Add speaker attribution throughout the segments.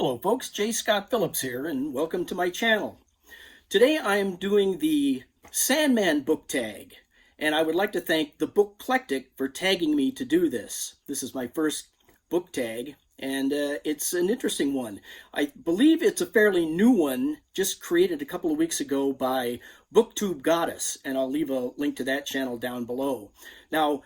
Speaker 1: Hello folks, J. Scott Phillips here, and welcome to my channel. Today I am doing the Sandman Book Tag, and I would like to thank the Bookclectic for tagging me to do this. This is my first book tag, and it's an interesting one. I believe it's a fairly new one, just created a couple of weeks ago by Booktube Goddess, and I'll leave a link to that channel down below. Now,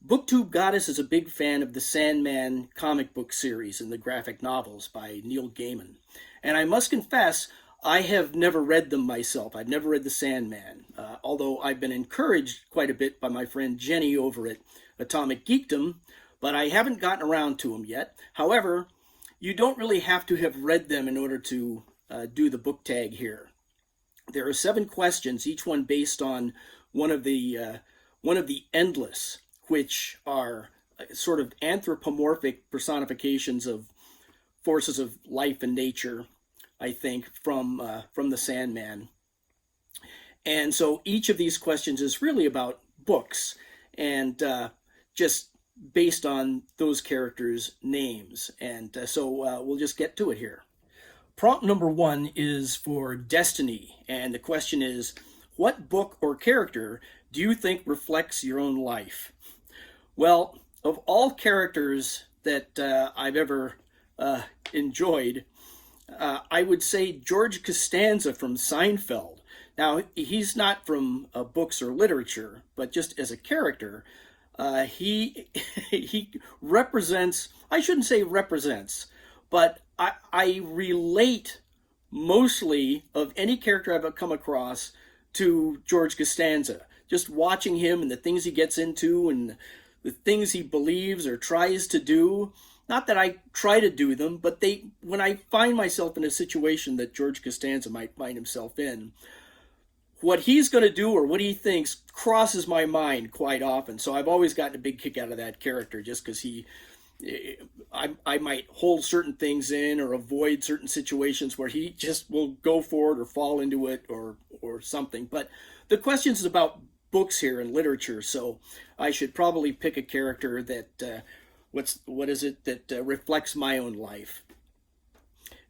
Speaker 1: Booktube Goddess is a big fan of the Sandman comic book series and the graphic novels by Neil Gaiman. And I must confess, I have never read them myself. I've never read the Sandman, although I've been encouraged quite a bit by my friend Jenny over at Atomic Geekdom, but I haven't gotten around to them yet. However, you don't really have to have read them in order to do the book tag here. There are 7 questions, each one based on one of the Endless, which are sort of anthropomorphic personifications of forces of life and nature, I think, from the Sandman. And so each of these questions is really about books and just based on those characters' names. And so we'll just get to it here. Prompt number 1 is for Destiny, and the question is, what book or character do you think reflects your own life? Well, of all characters that I've ever enjoyed, I would say George Costanza from Seinfeld. Now, he's not from books or literature, but just as a character, he represents, I shouldn't say represents, but I relate mostly of any character I've come across to George Costanza. Just watching him and the things he gets into and the things he believes or tries to do. Not that I try to do them, but when I find myself in a situation that George Costanza might find himself in, what he's going to do or what he thinks crosses my mind quite often. So I've always gotten a big kick out of that character just because I might hold certain things in or avoid certain situations where he just will go for it or fall into it or something. But the question is about books here in literature, so I should probably pick a character that what is it that reflects my own life.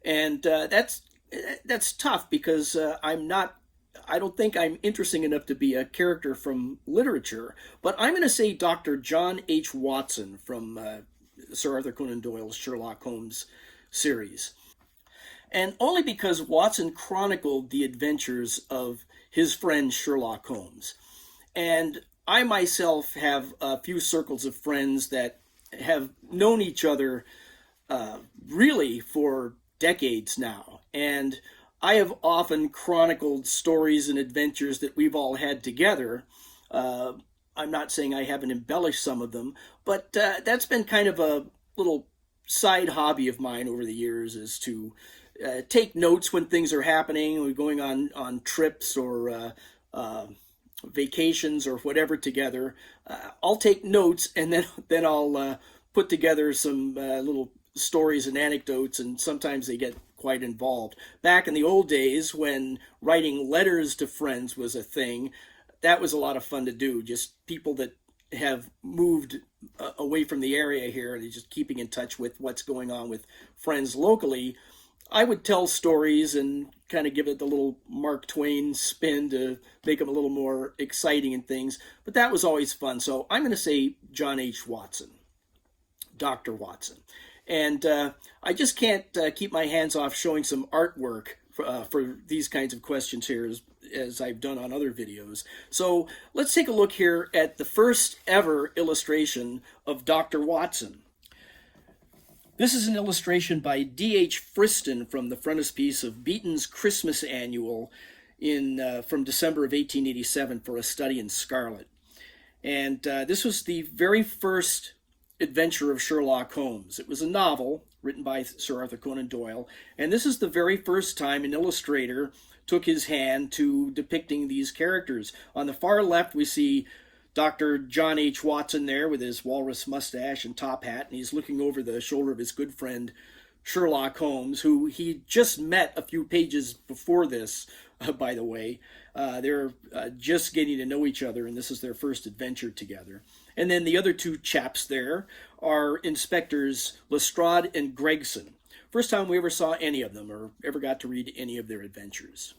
Speaker 1: And that's tough because I don't think I'm interesting enough to be a character from literature, but I'm going to say Dr. John H. Watson from Sir Arthur Conan Doyle's Sherlock Holmes series. And only because Watson chronicled the adventures of his friend Sherlock Holmes. And I myself have a few circles of friends that have known each other really for decades now. And I have often chronicled stories and adventures that we've all had together. I'm not saying I haven't embellished some of them, but that's been kind of a little side hobby of mine over the years, is to take notes when things are happening. We're going on trips or vacations or whatever together. I'll take notes and then I'll put together some little stories and anecdotes, and sometimes they get quite involved. Back in the old days when writing letters to friends was a thing, that was a lot of fun to do. Just people that have moved away from the area here and just keeping in touch with what's going on with friends locally. I would tell stories and kind of give it the little Mark Twain spin to make them a little more exciting and things. But that was always fun. So I'm going to say John H. Watson, Dr. Watson. And I just can't keep my hands off showing some artwork for these kinds of questions here as I've done on other videos. So let's take a look here at the first ever illustration of Dr. Watson. This is an illustration by D.H. Friston from the frontispiece of Beaton's Christmas Annual from December of 1887 for a study in Scarlet. And this was the very first adventure of Sherlock Holmes. It was a novel written by Sir Arthur Conan Doyle, and this is the very first time an illustrator took his hand to depicting these characters. On the far left, we see Dr. John H. Watson there with his walrus mustache and top hat, and he's looking over the shoulder of his good friend Sherlock Holmes, who he just met a few pages before this, by the way. They're just getting to know each other, and this is their first adventure together. And then the other two chaps there are Inspectors Lestrade and Gregson, First time we ever saw any of them or ever got to read any of their adventures.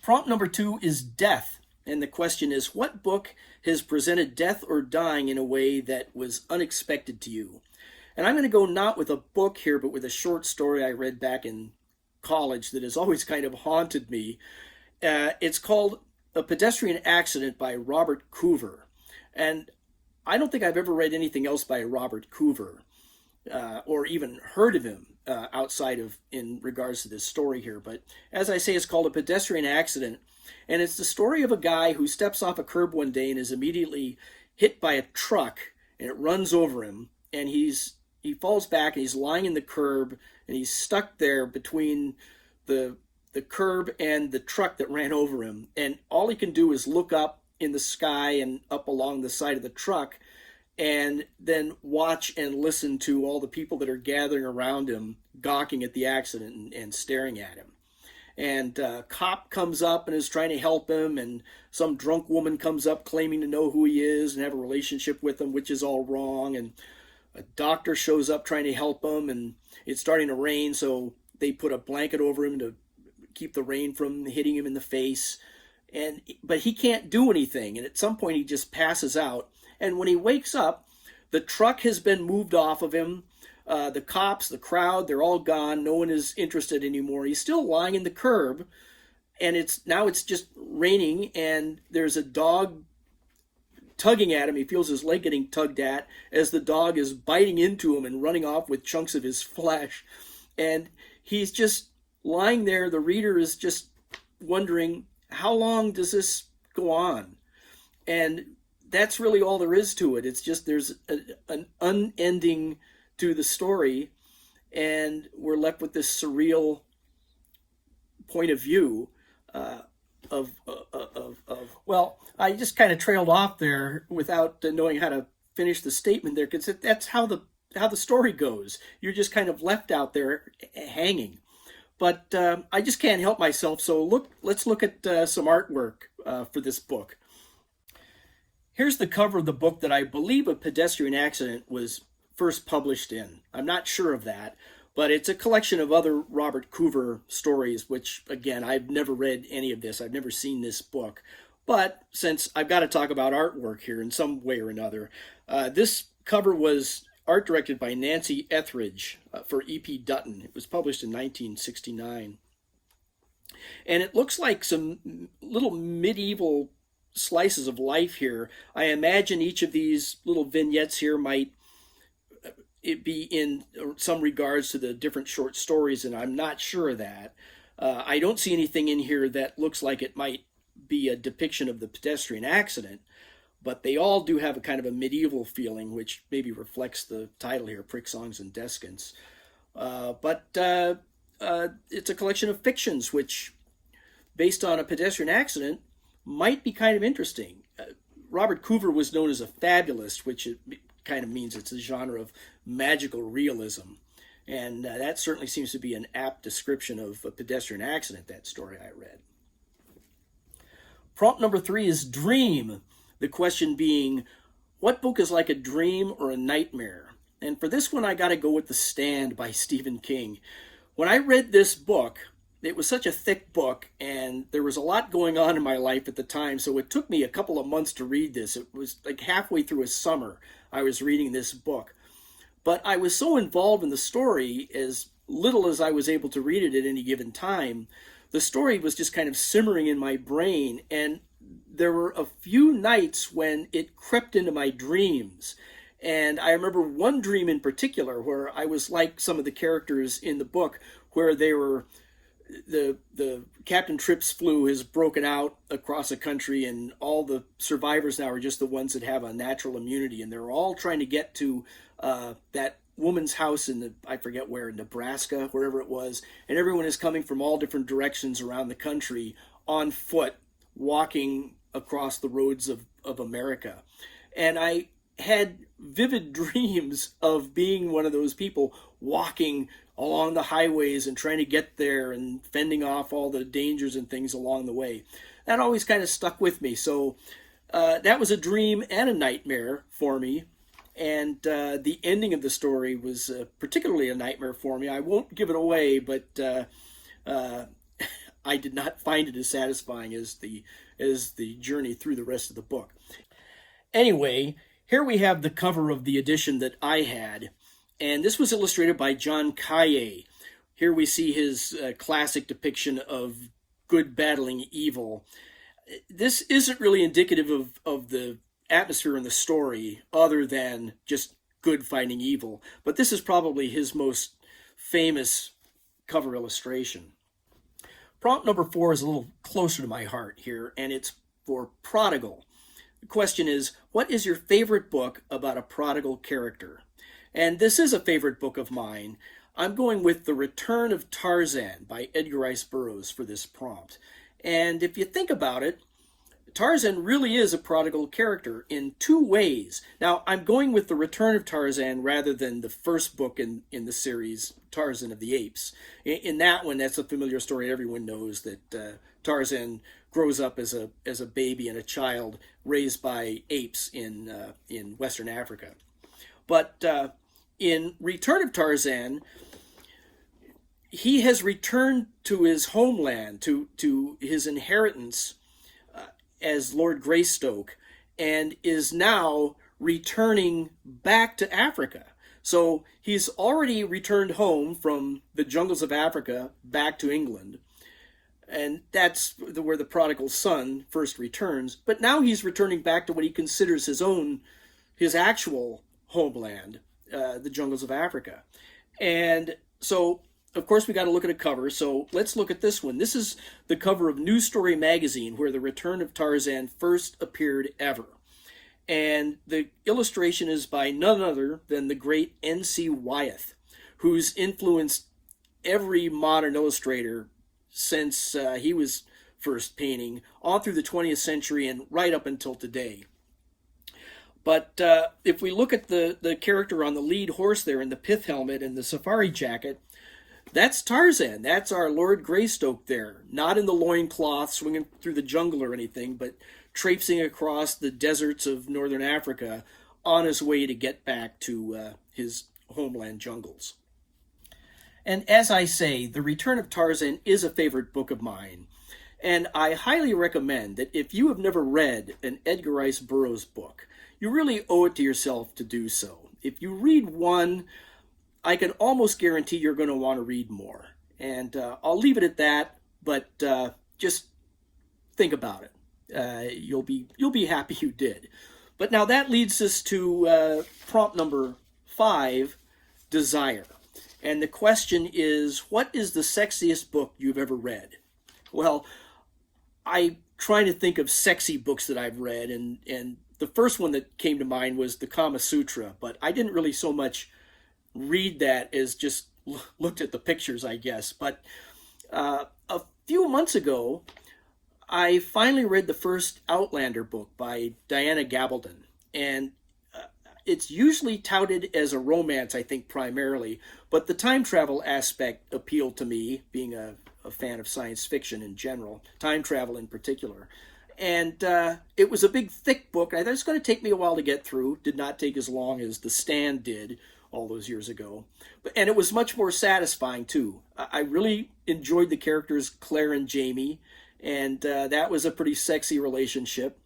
Speaker 1: Prompt number 2 is death. And the question is, what book has presented death or dying in a way that was unexpected to you? And I'm going to go not with a book here, but with a short story I read back in college that has always kind of haunted me. It's called A Pedestrian Accident by Robert Coover. And I don't think I've ever read anything else by Robert Coover or even heard of him outside of in regards to this story here. But as I say, it's called A Pedestrian Accident. And it's the story of a guy who steps off a curb one day and is immediately hit by a truck, and it runs over him, and he falls back, and he's lying in the curb, and he's stuck there between the curb and the truck that ran over him. And all he can do is look up in the sky and up along the side of the truck, and then watch and listen to all the people that are gathering around him, gawking at the accident and staring at him. And a cop comes up and is trying to help him, and some drunk woman comes up claiming to know who he is and have a relationship with him, which is all wrong. And a doctor shows up trying to help him, and it's starting to rain, so they put a blanket over him to keep the rain from hitting him in the face. But he can't do anything, and at some point he just passes out. And when he wakes up, the truck has been moved off of him. The cops, the crowd, they're all gone. No one is interested anymore. He's still lying in the curb, and it's just raining, and there's a dog tugging at him. He feels his leg getting tugged at as the dog is biting into him and running off with chunks of his flesh. And he's just lying there. The reader is just wondering, how long does this go on? And that's really all there is to it. It's just there's an unending to the story, and we're left with this surreal point of view well, I just kind of trailed off there without knowing how to finish the statement there, because that's how the story goes. You're just kind of left out there hanging. But I just can't help myself. So let's look at some artwork for this book. Here's the cover of the book that I believe A Pedestrian Accident was first published in. I'm not sure of that, but it's a collection of other Robert Coover stories, which, again, I've never read any of this. I've never seen this book. But since I've got to talk about artwork here in some way or another, this cover was art directed by Nancy Etheridge for E.P. Dutton. It was published in 1969. And it looks like some little medieval slices of life here. I imagine each of these little vignettes here might it be in some regards to the different short stories, and I'm not sure of that. I don't see anything in here that looks like it might be a depiction of the pedestrian accident, but they all do have a kind of a medieval feeling, which maybe reflects the title here, Prick Songs and Descants. But it's a collection of fictions, which, based on a pedestrian accident, might be kind of interesting. Robert Coover was known as a fabulist, which kind of means it's a genre of magical realism. And that certainly seems to be an apt description of a pedestrian accident, that story I read. Prompt number 3 is dream. The question being, what book is like a dream or a nightmare? And for this one, I got to go with The Stand by Stephen King. When I read this book, it was such a thick book, and there was a lot going on in my life at the time, so it took me a couple of months to read this. It was like halfway through a summer I was reading this book. But I was so involved in the story, as little as I was able to read it at any given time, the story was just kind of simmering in my brain, and there were a few nights when it crept into my dreams. And I remember one dream in particular where I was like some of the characters in the book, where they were the Captain Tripp's flu has broken out across the country, and all the survivors now are just the ones that have a natural immunity, and they're all trying to get to that woman's house in I forget where, Nebraska, wherever it was, and everyone is coming from all different directions around the country on foot, walking across the roads of America. And I had vivid dreams of being one of those people walking along the highways and trying to get there and fending off all the dangers and things along the way. That always kind of stuck with me. So that was a dream and a nightmare for me. And the ending of the story was particularly a nightmare for me. I won't give it away, but uh, I did not find it as satisfying as the journey through the rest of the book. Anyway, here we have the cover of the edition that I had, and this was illustrated by John Kaye. Here we see his classic depiction of good battling evil. This isn't really indicative of the atmosphere in the story, other than just good fighting evil, but this is probably his most famous cover illustration. Prompt number 4 is a little closer to my heart here, and it's for Prodigal. The question is, what is your favorite book about a prodigal character? And this is a favorite book of mine. I'm going with The Return of Tarzan by Edgar Rice Burroughs for this prompt. And if you think about it, Tarzan really is a prodigal character in two ways. Now, I'm going with The Return of Tarzan rather than the first book in the series, Tarzan of the Apes. In that one, that's a familiar story. Everyone knows that Tarzan grows up as a baby and a child raised by apes in Western Africa. But in Return of Tarzan, he has returned to his homeland, to his inheritance as Lord Greystoke, and is now returning back to Africa. So he's already returned home from the jungles of Africa back to England, and that's where the prodigal son first returns. But now he's returning back to what he considers his actual homeland, the jungles of Africa. And so, of course, we got to look at a cover. So let's look at this one. This is the cover of News Story magazine, where The Return of Tarzan first appeared ever. And the illustration is by none other than the great N.C. Wyeth, who's influenced every modern illustrator since he was first painting, all through the 20th century and right up until today. But if we look at the character on the lead horse there in the pith helmet and the safari jacket, that's Tarzan. That's our Lord Greystoke there. Not in the loincloth swinging through the jungle or anything, but traipsing across the deserts of northern Africa on his way to get back to his homeland jungles. And as I say, The Return of Tarzan is a favorite book of mine. And I highly recommend that if you have never read an Edgar Rice Burroughs book, you really owe it to yourself to do so. If you read one, I can almost guarantee you're going to want to read more. And I'll leave it at that, but just think about it. You'll be happy you did. But now that leads us to prompt number 5, desire. And the question is, what is the sexiest book you've ever read? Well, I'm trying to think of sexy books that I've read, and the first one that came to mind was the Kama Sutra, but I didn't really so much read that as just looked at the pictures, I guess. But a few months ago, I finally read the first Outlander book by Diana Gabaldon, and it's usually touted as a romance, I think, primarily, but the time travel aspect appealed to me, being a fan of science fiction in general, time travel in particular. And it was a big, thick book. I thought it's going to take me a while to get through. Did not take as long as The Stand did all those years ago. And it was much more satisfying, too. I really enjoyed the characters Claire and Jamie, and that was a pretty sexy relationship.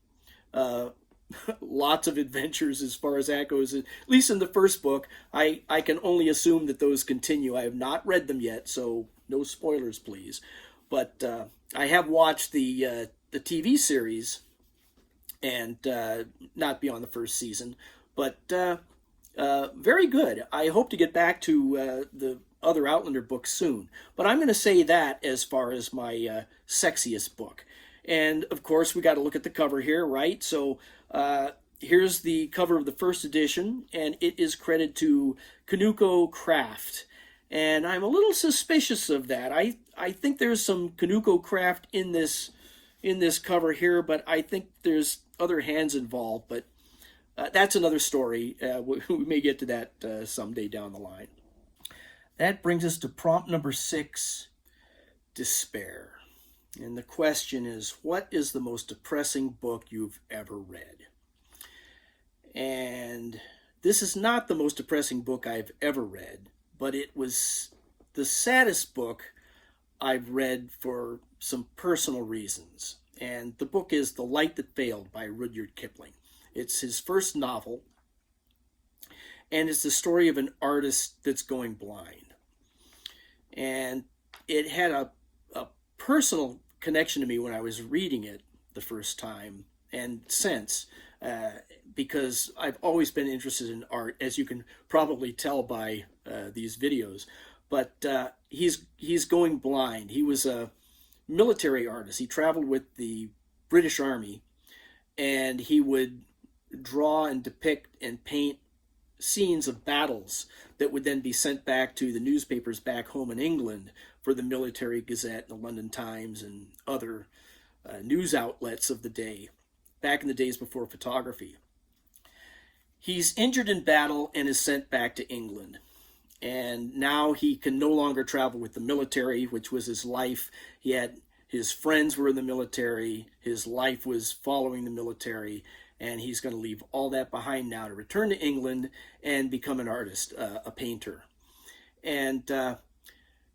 Speaker 1: Lots of adventures as far as that goes. At least in the first book, I can only assume that those continue. I have not read them yet, so no spoilers, please. But I have watched the TV series, and not beyond the first season, but very good. I hope to get back to the other Outlander books soon. But I'm going to say that as far as my sexiest book. And of course, we got to look at the cover here, right? So here's the cover of the first edition, and it is credited to Kanuko Craft. And I'm a little suspicious of that. I think there's some Kanuko Craft in this cover here, but I think there's other hands involved. But that's another story. We may get to that someday down the line. That brings us to prompt number 6, despair. And the question is, what is the most depressing book you've ever read? And This is not the most depressing book I've ever read, but it was the saddest book I've read for some personal reasons. And the book is The Light That Failed by Rudyard Kipling. It's his first novel, and it's the story of an artist that's going blind. And it had a personal connection to me when I was reading it the first time and since, because I've always been interested in art, as you can probably tell by these videos. But he's going blind. He was a military artist. He traveled with the British Army, and he would draw and depict and paint scenes of battles that would then be sent back to the newspapers back home in England for the Military Gazette, the London Times, and other news outlets of the day, back in the days before photography. He's injured in battle and is sent back to England. And now he can no longer travel with the military, which was his life. His friends were in the military. His life was following the military. And he's going to leave all that behind now to return to England and become an artist, a painter. And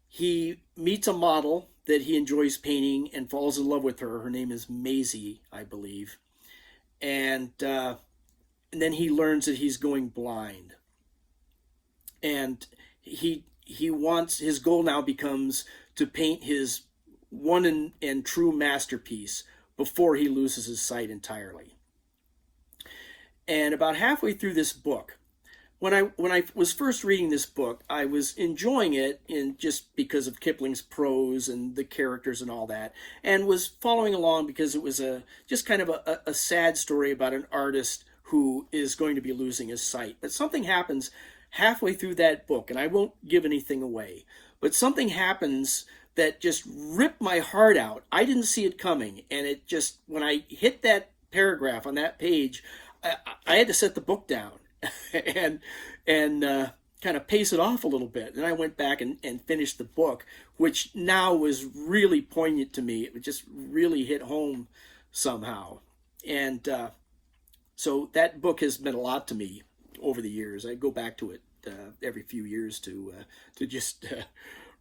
Speaker 1: he meets a model that he enjoys painting and falls in love with her. Her name is Maisie, I believe. And then he learns that he's going blind. And he wants, his goal now becomes to paint his one and true masterpiece before he loses his sight entirely. And about halfway through this book, when I was first reading this book, I was enjoying it just because of Kipling's prose and the characters and all that, and was following along because it was just kind of a sad story about an artist who is going to be losing his sight. But something happens halfway through that book, and I won't give anything away, but something happens that just ripped my heart out. I didn't see it coming, and it just, when I hit that paragraph on that page, I had to set the book down and kind of pace it off a little bit. And I went back and finished the book, which now was really poignant to me. It just really hit home somehow. And so that book has meant a lot to me over the years. I go back to it every few years to just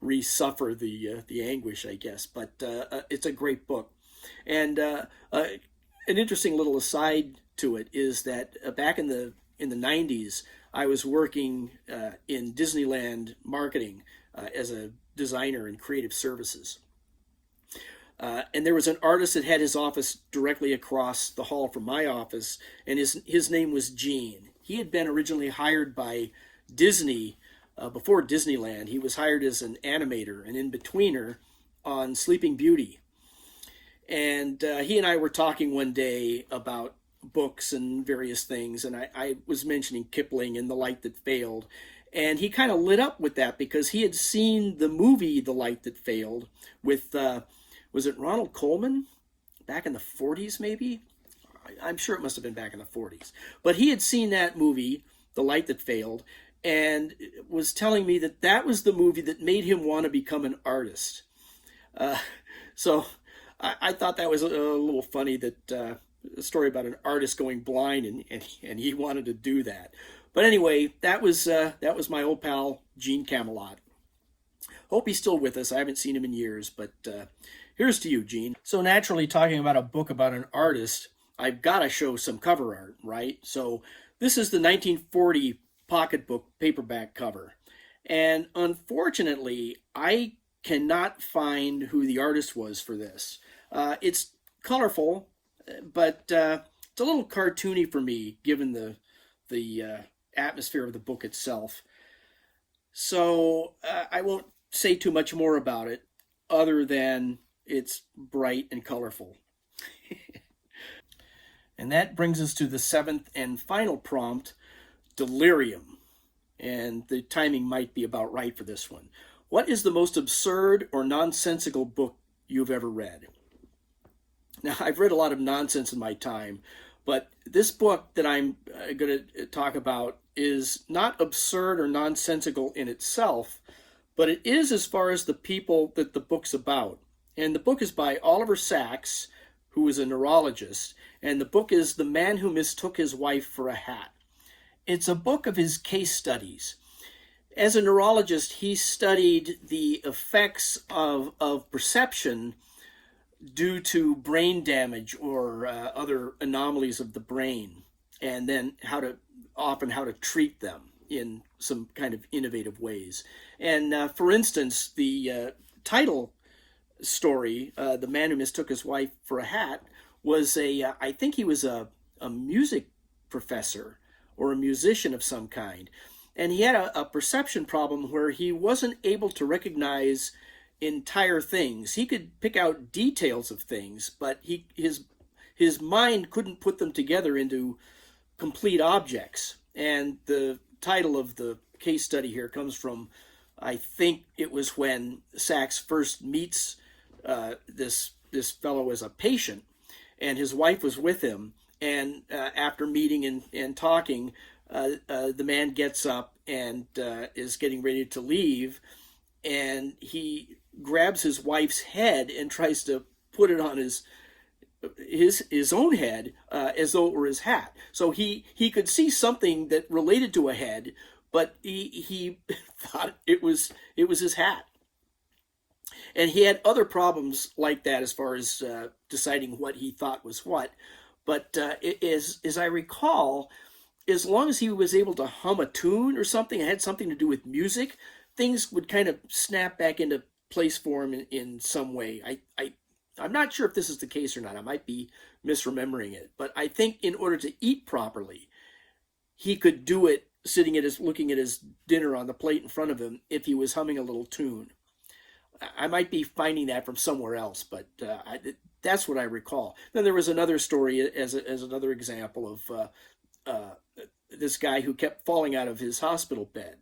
Speaker 1: re-suffer the anguish, I guess. But it's a great book. And an interesting little aside to it is that back in the 90s, I was working in Disneyland marketing as a designer in creative services. And there was an artist that had his office directly across the hall from my office, and his name was Gene. He had been originally hired by Disney before Disneyland. He was hired as an animator, an in-betweener on Sleeping Beauty. And he and I were talking one day about books and various things, and I was mentioning Kipling and The Light That Failed, and he kind of lit up with that because he had seen the movie The Light That Failed with, was it Ronald Colman? Back in the 40s, maybe? I'm sure it must have been back in the 40s. But he had seen that movie, The Light That Failed, and was telling me that that was the movie that made him want to become an artist. So I thought that was a little funny, that a story about an artist going blind and he wanted to do that. But anyway, that was my old pal Gene Camelot. Hope he's still with us. I haven't seen him in years, but here's to you, Gene. So naturally, talking about a book about an artist, I've got to show some cover art, right? So this is the 1940 pocketbook paperback cover. And unfortunately, I cannot find who the artist was for this. It's colorful, but it's a little cartoony for me, given the atmosphere of the book itself. So I won't say too much more about it, other than it's bright and colorful. And that brings us to the seventh and final prompt, Delirium. And the timing might be about right for this one. What is the most absurd or nonsensical book you've ever read? Now, I've read a lot of nonsense in my time, but this book that I'm going to talk about is not absurd or nonsensical in itself, but it is as far as the people that the book's about. And the book is by Oliver Sacks, who is a neurologist, and the book is The Man Who Mistook His Wife for a Hat. It's a book of his case studies. As a neurologist, he studied the effects of perception due to brain damage or other anomalies of the brain, and then how to treat them in some kind of innovative ways. And for instance, the title story, "The Man Who Mistook His Wife for a Hat," was I think he was a music professor or a musician of some kind, and he had a perception problem where he wasn't able to recognize entire things. He could pick out details of things, but his mind couldn't put them together into complete objects. And the title of the case study here comes from, I think it was when Sachs first meets this fellow as a patient, and his wife was with him. And after meeting and talking, the man gets up and is getting ready to leave, and he grabs his wife's head and tries to put it on his own head as though it were his hat. So he could see something that related to a head, but he thought it was his hat. And he had other problems like that as far as deciding what he thought was what. But as I recall, as long as he was able to hum a tune or something, it had something to do with music, things would kind of snap back into place for him in some way. I'm not sure if this is the case or not. I might be misremembering it. But I think in order to eat properly, he could do it looking at his dinner on the plate in front of him if he was humming a little tune. I might be finding that from somewhere else, but that's what I recall. Then there was another story as another example of this guy who kept falling out of his hospital bed.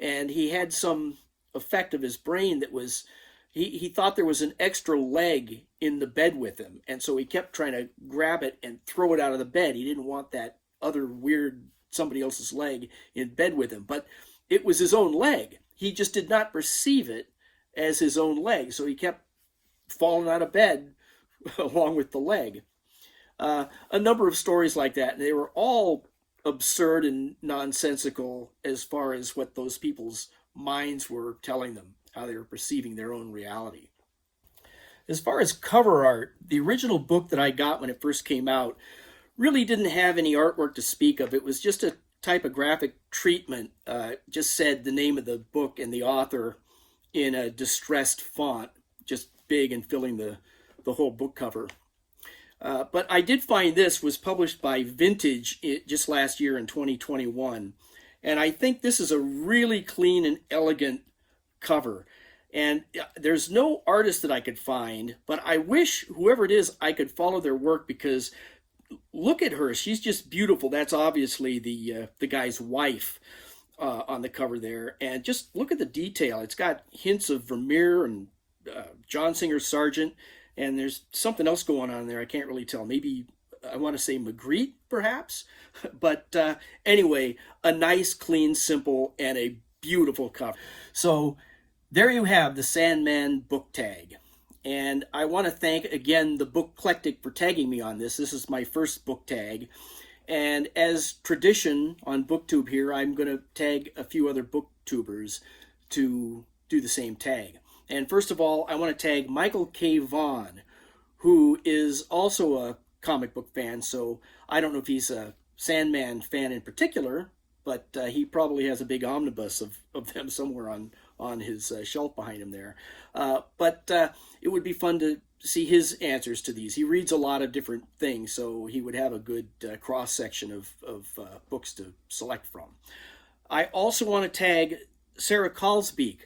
Speaker 1: And he had some effect of his brain that was, he thought there was an extra leg in the bed with him. And so he kept trying to grab it and throw it out of the bed. He didn't want that other weird somebody else's leg in bed with him. But it was his own leg. He just did not perceive it as his own leg. So he kept falling out of bed along with the leg. A number of stories like that. And they were all absurd and nonsensical as far as what those people's minds were telling them, how they were perceiving their own reality. As far as cover art, the original book that I got when it first came out really didn't have any artwork to speak of. It was just a typographic treatment. Just said the name of the book and the author in a distressed font, just big and filling the whole book cover. But I did find this was published by Vintage just last year in 2021. And I think this is a really clean and elegant cover. And there's no artist that I could find, but I wish whoever it is, I could follow their work, because look at her. She's just beautiful. That's obviously the guy's wife on the cover there. And just look at the detail. It's got hints of Vermeer and John Singer Sargent. And there's something else going on there. I can't really tell. Maybe I want to say Magritte, perhaps. But anyway, a nice, clean, simple, and a beautiful cover. So there you have the Sandman Book Tag. And I want to thank, again, the Bookclectic for tagging me on this. This is my first book tag. And as tradition on BookTube here, I'm going to tag a few other booktubers to do the same tag. And first of all, I want to tag Michael K. Vaughn, who is also a comic book fan. So I don't know if he's a Sandman fan in particular, but he probably has a big omnibus of them somewhere on his shelf behind him there. But it would be fun to see his answers to these. He reads a lot of different things, so he would have a good cross-section of books to select from. I also want to tag Sarah Kalsbeek,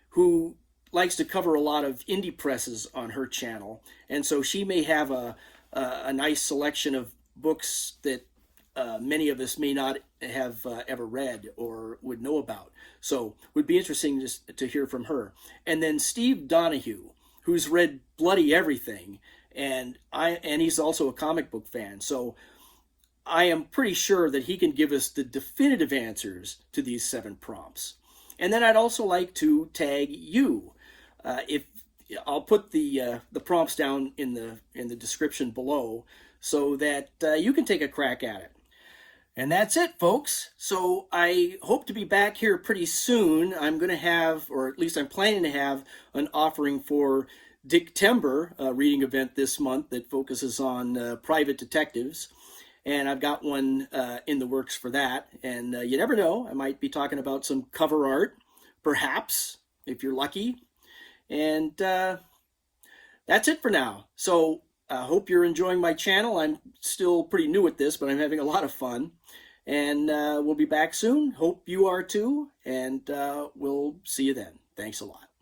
Speaker 1: who likes to cover a lot of indie presses on her channel, and so she may have a nice selection of books that many of us may not have ever read or would know about. So it would be interesting just to hear from her. And then Steve Donahue, who's read bloody everything, and he's also a comic book fan. So I am pretty sure that he can give us the definitive answers to these 7 prompts. And then I'd also like to tag you. If I'll put the prompts down in the description below, so that you can take a crack at it. And that's it, folks. So I hope to be back here pretty soon. I'm going to have, or at least I'm planning to have, an offering for Dicktember, a reading event this month that focuses on private detectives. And I've got one in the works for that. And you never know, I might be talking about some cover art, perhaps, if you're lucky. And that's it for now. So I hope you're enjoying my channel. I'm still pretty new at this, but I'm having a lot of fun. And we'll be back soon. Hope you are too. And we'll see you then. Thanks a lot.